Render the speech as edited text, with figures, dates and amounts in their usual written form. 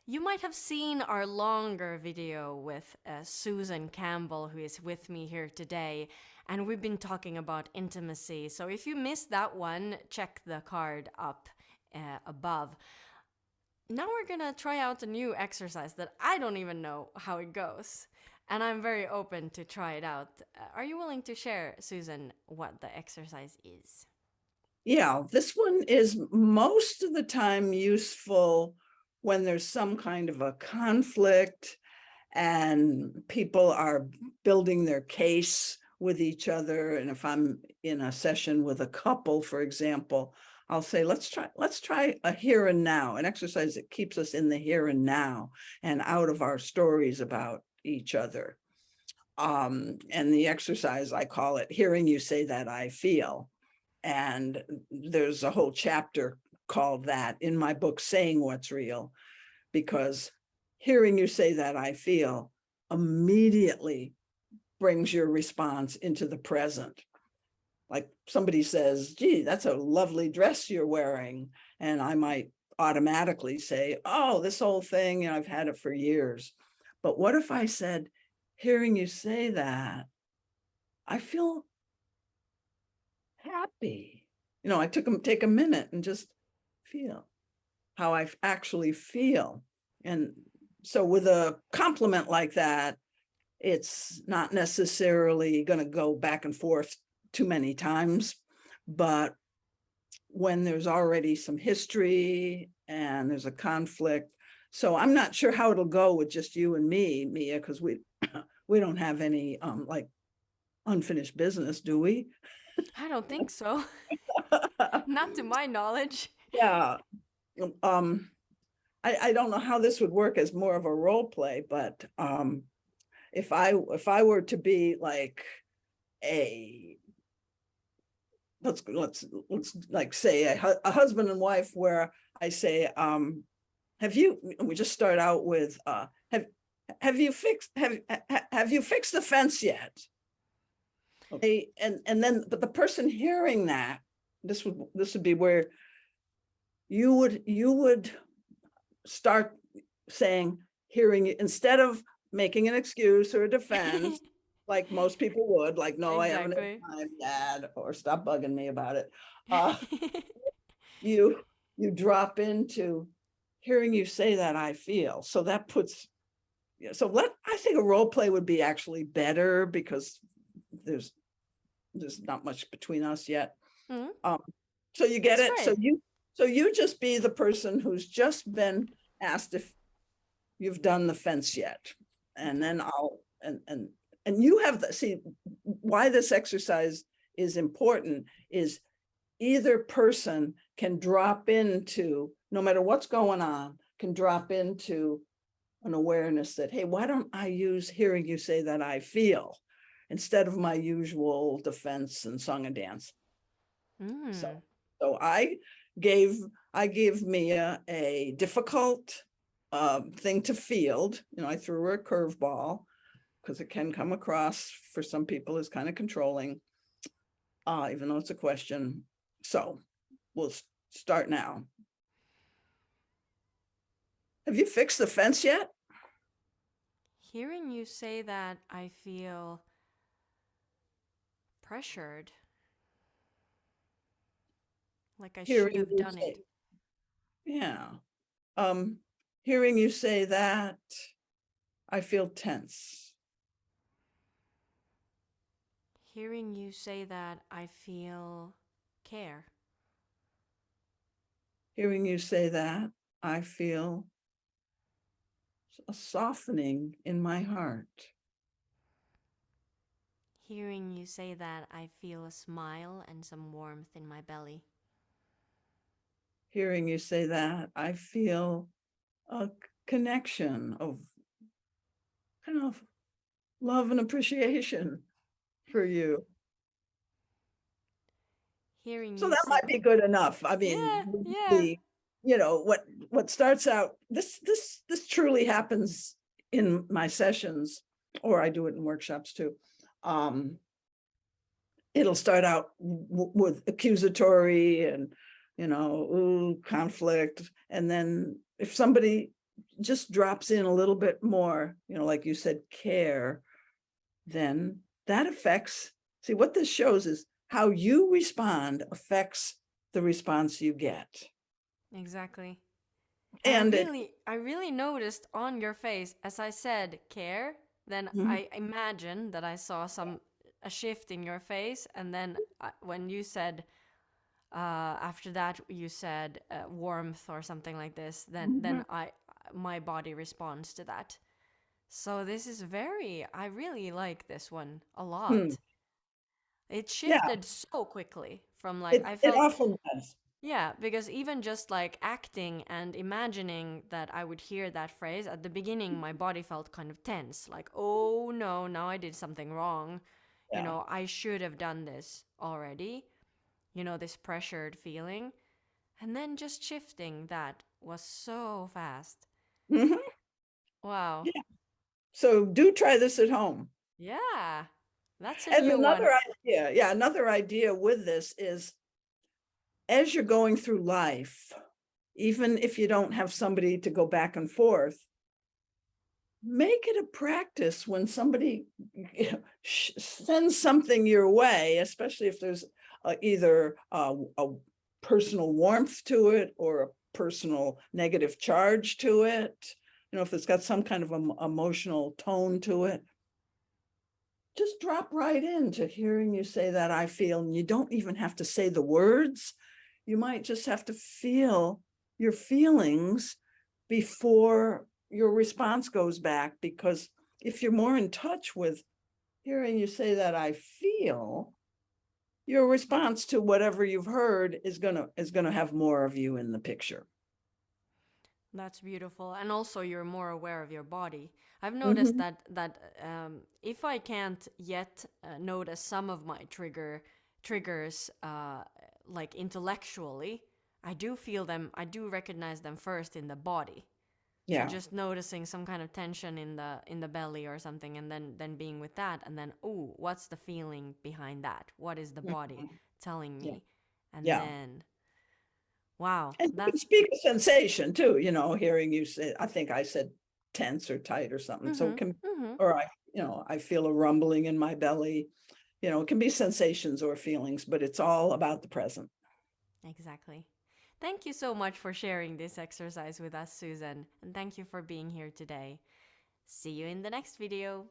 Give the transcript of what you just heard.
You might have seen our longer video with Susan Campbell, who is with me here today, and we've been talking about intimacy. So if you missed that one, check the card up above. Now we're gonna try out a new exercise that I don't even know how it goes, and I'm very open to try it out. Are you willing to share, Susan, what the exercise is? Yeah, this one is most of the time useful when there's some kind of a conflict and people are building their case with each other. And if I'm in a session with a couple, for example, I'll say, let's try a here and now, an exercise that keeps us in the here and now and out of our stories about each other. And the exercise, I call it hearing you say that I feel. And there's a whole chapter called that in my book, Saying What's Real, because hearing you say that I feel immediately brings your response into the present. Like somebody says, gee, that's a lovely dress you're wearing. And I might automatically say, oh, this whole thing, I've had it for years. But what if I said, hearing you say that, I feel happy. I take a minute and just feel how I actually feel. And so with a compliment like that, it's not necessarily going to go back and forth too many times. But when there's already some history and there's a conflict, so I'm not sure how it'll go with just you and me, Mia, because we we don't have any like unfinished business, do we? I don't think so. Not to my knowledge. Yeah. Um, I don't know how this would work as more of a role play, but if I were to be like a let's like say a husband and wife where I say, have you, we just start out with have you fixed the fence yet? Okay, and then but the person hearing that, this would be where you would start saying, hearing it, instead of making an excuse or a defense, like most people would, like, no, I haven't Exactly. had time, Dad, or stop bugging me about it. Uh, you you drop into hearing you say that I feel. So that puts, I think a role play would be actually better because there's not much between us yet. Mhm. Um, so you get Let's it. try it. So you just be the person who's just been asked if you've done the fence yet. And Okay. then and you have the, see, why this exercise is important is either person can drop into, no matter what's going on, can drop into an awareness that, hey, why don't I use hearing you say that I feel instead of my usual defense and song and dance. So, Mm. so gave I gave Mia a difficult thing to field. I threw her a curveball because it can come across for some people as kind of controlling, even though it's a question. So we'll start now. Have you fixed the fence yet? Hearing you say that, I feel pressured. Like I should Hearing have you done say, it. yeah. Um, Hearing you say that, I feel tense. Hearing you say that, I feel care. Hearing you say that, I feel a softening in my heart. Hearing you say that, I feel a smile and some warmth in my belly. Hearing you say that, I feel a connection of kind of love and appreciation for you. Hearing So you that say, might be good enough. I mean, yeah, yeah. the what starts out, this truly happens in my sessions, or I do it in workshops too. Um, it'll start out with accusatory and, ooh, conflict, and then if somebody just drops in a little bit more, like you said, care, then that affects, see, what this shows is how you respond affects the response you get. Exactly. And And it, I really noticed on your face as I said care, then Mhm. I imagine that I saw a shift in your face, and then when you said after that you said warmth or something like this, then Mhm. I my body responds to that. So this is very, I really like this one a Hmm. lot. It Yeah, shifted so quickly from like it I it felt, often does. yeah, because even just like acting and imagining that I would hear that phrase at the beginning, my body felt kind of tense. Like, oh no, now I did something wrong. You Yeah. know, I should have done this already. You know, this pressured feeling. And then just shifting that was so fast. Mhm. Wow. Yeah. So do try this at home. Yeah, that's a And new one. another idea with this is, as you're going through life, even if you don't have somebody to go back and forth, make it a practice when somebody sends something your way, especially if there's either a personal warmth to it or a personal negative charge to it. If it's got some kind of emotional tone to it, just drop right into hearing you say that I feel, and you don't even have to say the words. You might just have to feel your feelings before your response goes back, because if you're more in touch with hearing you say that I feel, your response to whatever you've heard is going to have more of you in the picture. That's beautiful, and also you're more aware of your body. I've noticed Mm-hmm. that if I can't yet notice some of my triggers, like intellectually, I do feel them. I do recognize them first in the body. So Yeah. just noticing some kind of tension in the belly or something, and then being with that, and then oh, what's the feeling behind that? What is the body Mhm. telling Yeah. me? And Yeah. then wow, And you can that's speak a sensation too, hearing you say, I think I said tense or tight or something. So it mhm can, mhm. or I feel a rumbling in my belly. It can be sensations or feelings, but it's all about the present. Exactly. Thank you so much for sharing this exercise with us, Susan, and thank you for being here today. See you in the next video.